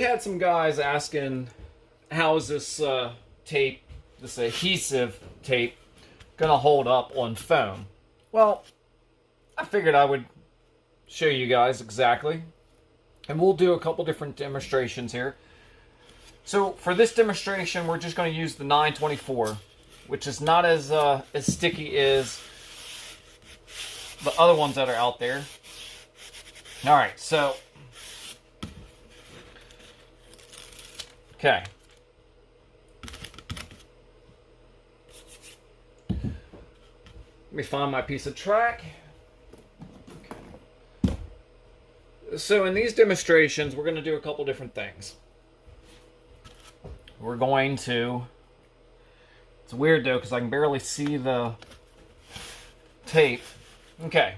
we had some guys asking, how is this tape, this adhesive tape, gonna hold up on foam? Well, I figured I would show you guys exactly, and we'll do a couple different demonstrations here. So for this demonstration, we're just going to use the 924, which is not as sticky as the other ones that are out there. All right, so okay. Let me find my piece of track. Okay. So in these demonstrations, we're going to do a couple different things. We're going to... It's weird though, because I can barely see the tape. Okay,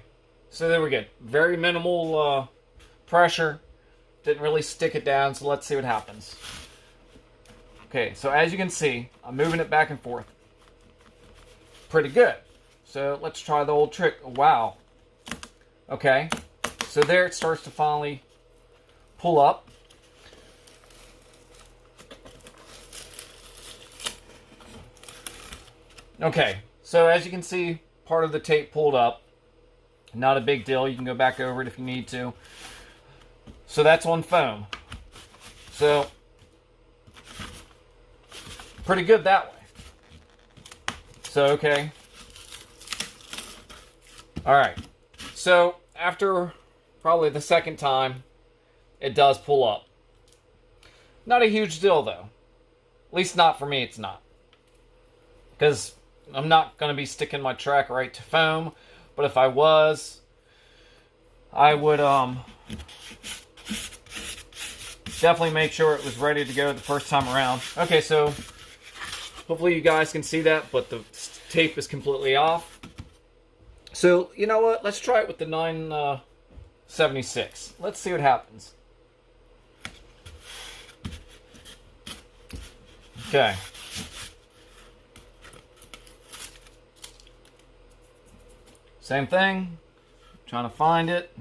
so there we go. Very minimal pressure. Didn't really stick it down, so let's see what happens. Okay, so as you can see, I'm moving it back and forth. Pretty good. So let's try the old trick. Wow. Okay, so there it starts to finally pull up. Okay, so as you can see, part of the tape pulled up. Not a big deal. You can go back over it if you need to. So that's on foam. So, pretty good that way. So, okay. Alright. So, after probably the second time, it does pull up. Not a huge deal, though. At least not for me, it's not. Because I'm not going to be sticking my track right to foam. But if I was, I would definitely make sure it was ready to go the first time around. Okay, so hopefully you guys can see that, but the tape is completely off. So, you know what? Let's try it with the 976. Let's see what happens. Okay. Same thing. Trying to find it.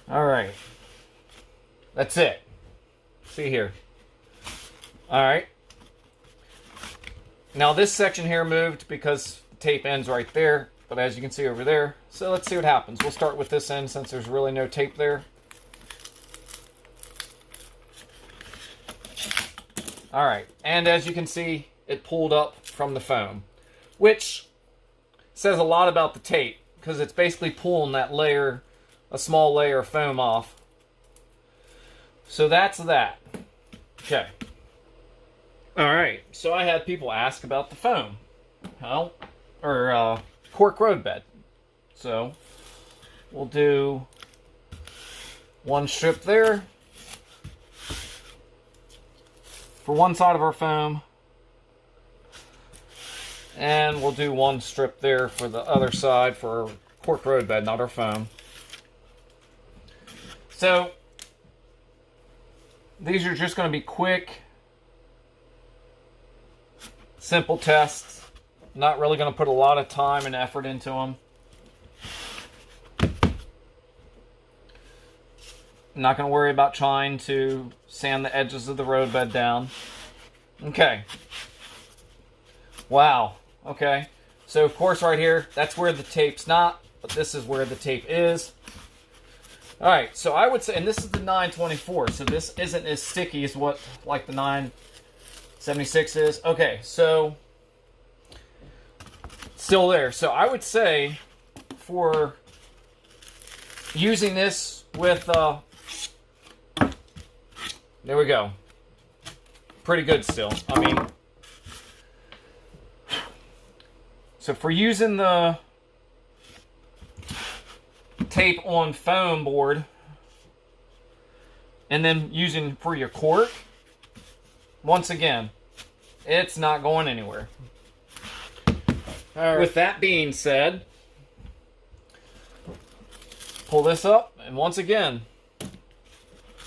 Alright. That's it. See here. Alright. Now this section here moved because the tape ends right there. But as you can see over there. So let's see what happens. We'll start with this end since there's really no tape there. Alright. And as you can see, it pulled up from the foam. Which says a lot about the tape, because it's basically pulling that layer, a small layer of foam off. So that's that. Okay. Alright, so I had people ask about the foam. Or cork road bed. So, we'll do one strip there for one side of our foam. And we'll do one strip there for the other side for our cork road bed, not our foam. So, these are just going to be quick, simple tests. Not really going to put a lot of time and effort into them. I'm not going to worry about trying to sand the edges of the road bed down. Okay. Wow. Okay, so of course right here, that's where the tape's not, but this is where the tape is. Alright, so I would say, and this is the 924, so this isn't as sticky as what, like the 976 is. Okay, so, still there. So I would say, for using this with, there we go. Pretty good still. I mean, so for using the tape on foam board and then using for your cork, once again, it's not going anywhere. All right. With that being said, pull this up, and once again,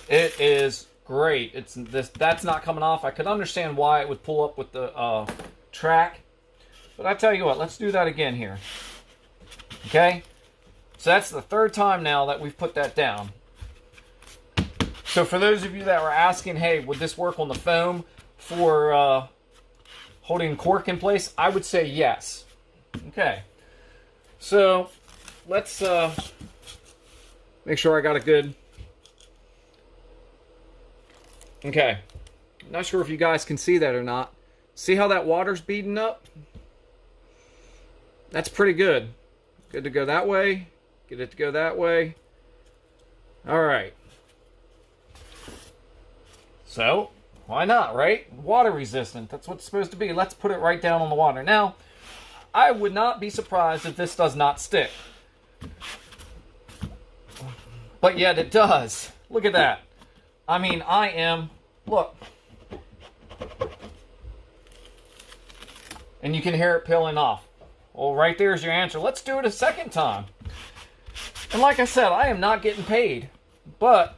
it is great. It's this, that's not coming off. I could understand why it would pull up with the track. But I tell you what, let's do that again here. Okay? So that's the third time now that we've put that down. So for those of you that were asking, hey, would this work on the foam for holding cork in place? I would say yes. Okay. So let's make sure I got a good... Okay. Not sure if you guys can see that or not. See how that water's beading up? That's pretty good. Good to go that way. Get it to go that way. All right. So, why not, right? Water resistant. That's what it's supposed to be. Let's put it right down on the water. Now, I would not be surprised if this does not stick. But yet it does. Look at that. I mean, look. And you can hear it peeling off. Well, right there's your answer. Let's do it a second time. And like I said, I am not getting paid. But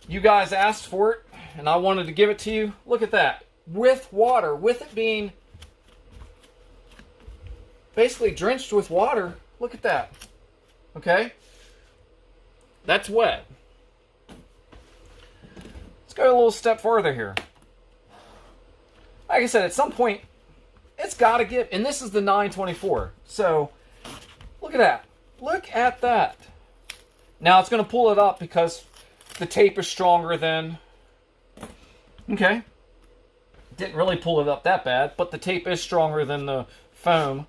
you guys asked for it, and I wanted to give it to you. Look at that. With water, with it being basically drenched with water. Look at that. Okay? That's wet. Let's go a little step further here. Like I said, at some point, it's got to give. And this is the 924. So, look at that. Look at that. Now, it's going to pull it up because the tape is stronger than... Okay. Didn't really pull it up that bad, but the tape is stronger than the foam.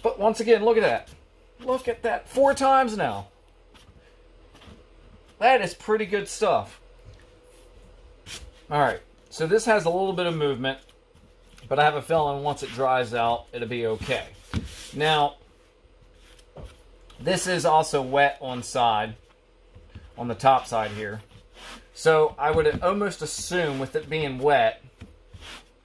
But once again, look at that. Look at that. 4 times now. That is pretty good stuff. Alright. So this has a little bit of movement, but I have a feeling once it dries out, it'll be okay. Now, this is also wet on the top side here. So I would almost assume with it being wet,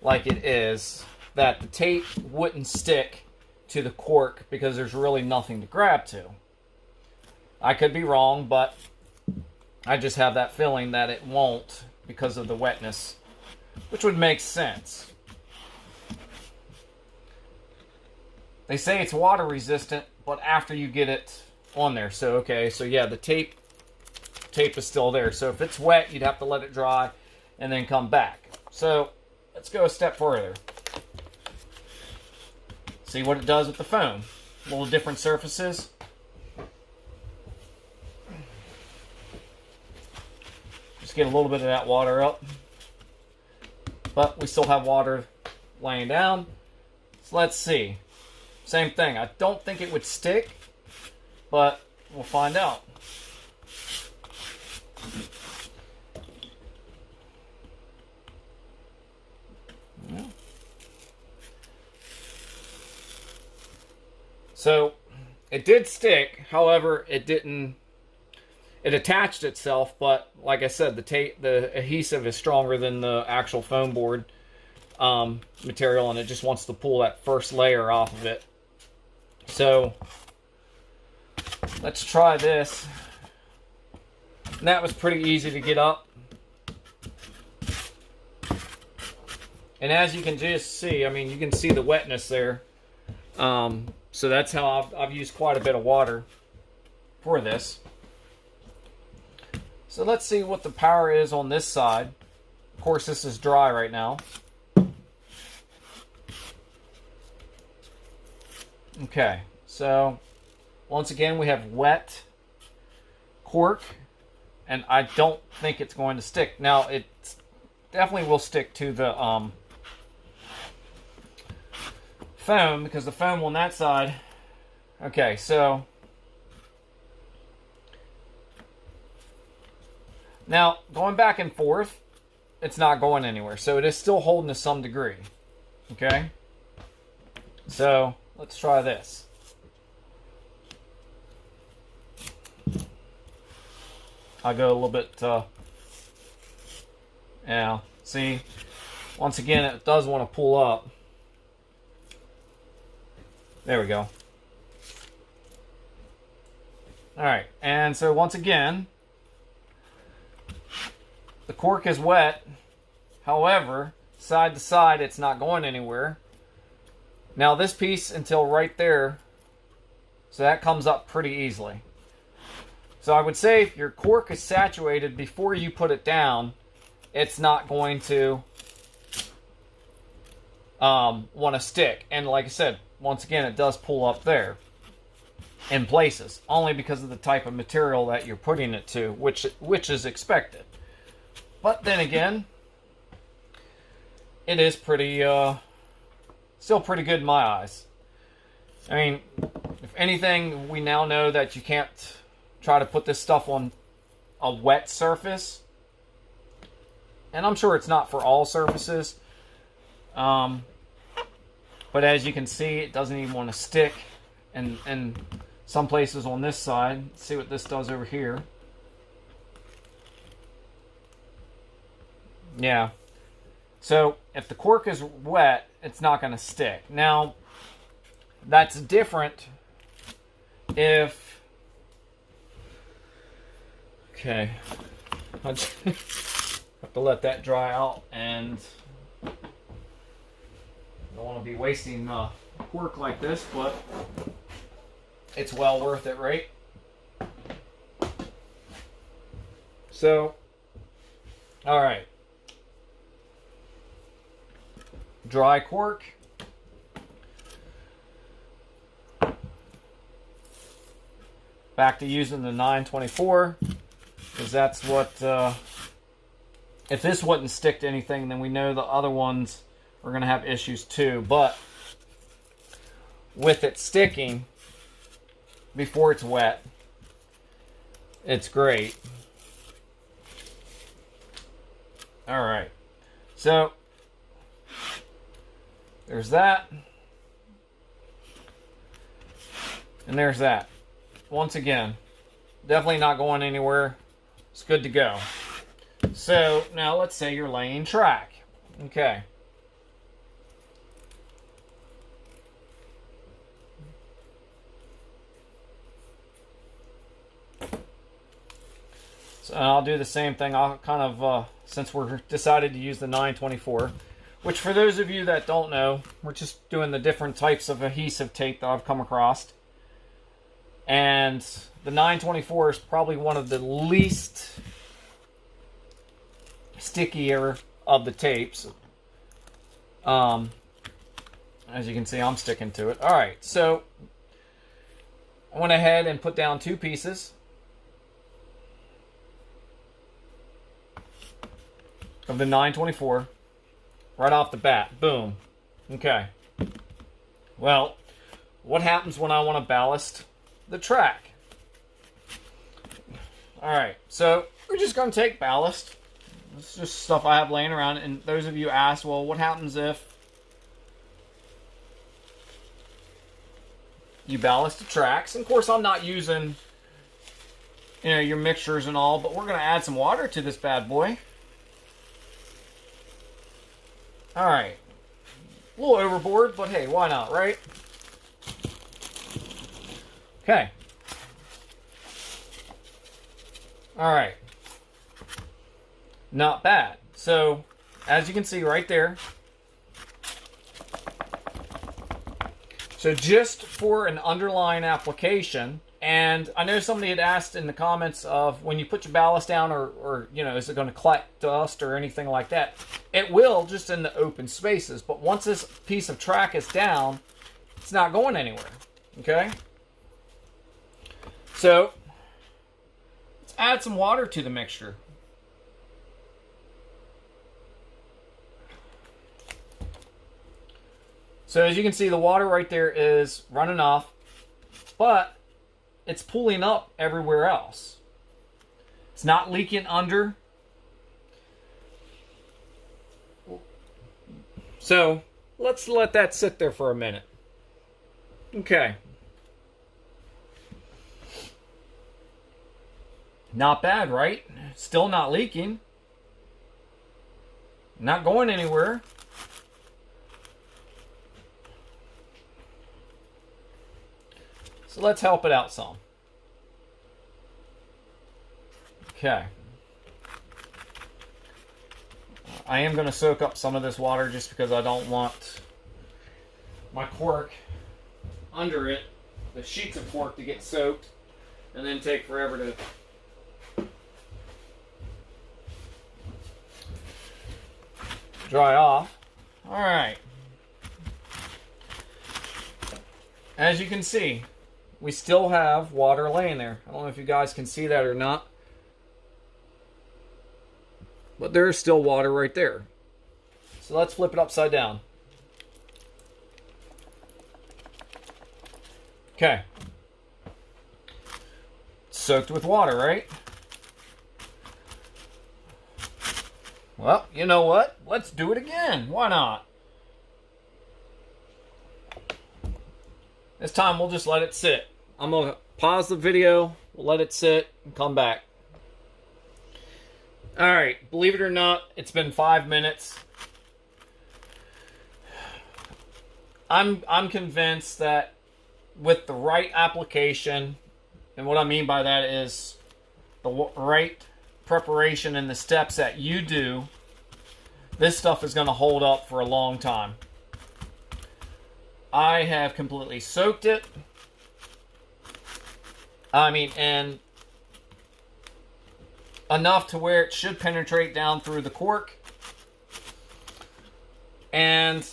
like it is, that the tape wouldn't stick to the cork because there's really nothing to grab to. I could be wrong, but I just have that feeling that it won't because of the wetness, which would make sense. They say it's water resistant, but after you get it on there. So, okay, so yeah, the tape is still there. So if it's wet, you'd have to let it dry and then come back. So let's go a step further. See what it does with the foam. Little different surfaces. Just get a little bit of that water up. But we still have water laying down. So let's see. Same thing. I don't think it would stick, but we'll find out. Yeah. So it did stick, however, it didn't. It attached itself, but like I said, the adhesive is stronger than the actual foam board material, and it just wants to pull that first layer off of it. So let's try this. And that was pretty easy to get up. And as you can just see, I mean, you can see the wetness there. So that's how I've used quite a bit of water for this. So let's see what the power is on this side. Of course, this is dry right now. Okay, so once again, we have wet cork, and I don't think it's going to stick. Now, it definitely will stick to the foam, because the foam on that side... Okay, so... Now, going back and forth, it's not going anywhere. So it is still holding to some degree. Okay? So, let's try this. I'll go a little bit... yeah, see? Once again, it does want to pull up. There we go. Alright, and so once again... The cork is wet. However, side to side, it's not going anywhere. Now this piece until right there, so that comes up pretty easily. So I would say if your cork is saturated before you put it down, it's not going to want to stick. And like I said, once again, it does pull up there in places, only because of the type of material that you're putting it to, which is expected. But then again, it is pretty, still pretty good in my eyes. I mean, if anything, we now know that you can't try to put this stuff on a wet surface. And I'm sure it's not for all surfaces. But as you can see, it doesn't even want to stick. And some places on this side, let's see what this does over here. Yeah. So if the cork is wet, it's not going to stick. Now, that's different if... Okay. I just have to let that dry out, and I don't want to be wasting cork like this, but it's well worth it, right? So, all right. Dry cork. Back to using the 924, because that's what, if this wouldn't stick to anything, then we know the other ones are going to have issues too. But with it sticking before it's wet, it's great. All right. So there's that. And there's that. Once again, definitely not going anywhere. It's good to go. So now let's say you're laying track. Okay. So I'll do the same thing. I'll kind of, since we're decided to use the 924, which for those of you that don't know, we're just doing the different types of adhesive tape that I've come across. And the 924 is probably one of the least stickier of the tapes. As you can see, I'm sticking to it. All right, so I went ahead and put down 2 pieces of the 924 right off the bat. Boom. Okay. Well, what happens when I want to ballast the track? Alright, so we're just going to take ballast. It's just stuff I have laying around. And those of you asked, well, what happens if you ballast the tracks? And of course, I'm not using, you know, your mixtures and all, but we're going to add some water to this bad boy. Alright. A little overboard, but hey, why not, right? Okay. Alright. Not bad. So, as you can see right there. So just for an underline application, and I know somebody had asked in the comments of when you put your ballast down, or you know, is it going to collect dust or anything like that? It will, just in the open spaces. But once this piece of track is down, it's not going anywhere. Okay? So, let's add some water to the mixture. So as you can see, the water right there is running off, but it's pooling up everywhere else. It's not leaking under. So let's let that sit there for a minute. Okay. Not bad, right? Still not leaking. Not going anywhere. So let's help it out some. Okay. I am going to soak up some of this water just because I don't want my cork under it, the sheets of cork, to get soaked. and then take forever to dry off. All right. As you can see, we still have water laying there. I don't know if you guys can see that or not, but there's still water right there. So let's flip it upside down. Okay. Soaked with water, right? Well, you know what? Let's do it again. Why not? This time we'll just let it sit. I'm going to pause the video, we'll let it sit, and come back. Alright, believe it or not, it's been 5 minutes. I'm convinced that with the right application, and what I mean by that is the right preparation and the steps that you do, this stuff is going to hold up for a long time. I have completely soaked it. And enough to where it should penetrate down through the cork. And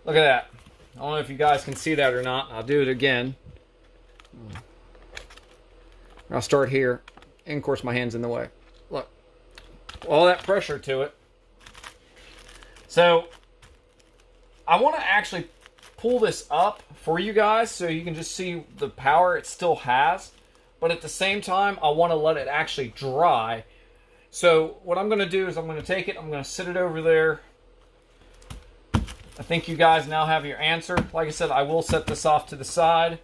look at that. I don't know if you guys can see that or not. I'll do it again. I'll start here. And of course my hand's in the way. Look. All that pressure to it. So I want to actually pull this up for you guys so you can just see the power it still has. But at the same time, I want to let it actually dry. So what I'm going to do is I'm going to take it, I'm going to sit it over there. I think you guys now have your answer. Like I said, I will set this off to the side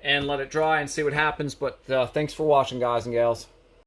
and let it dry and see what happens. But thanks for watching, guys and gals.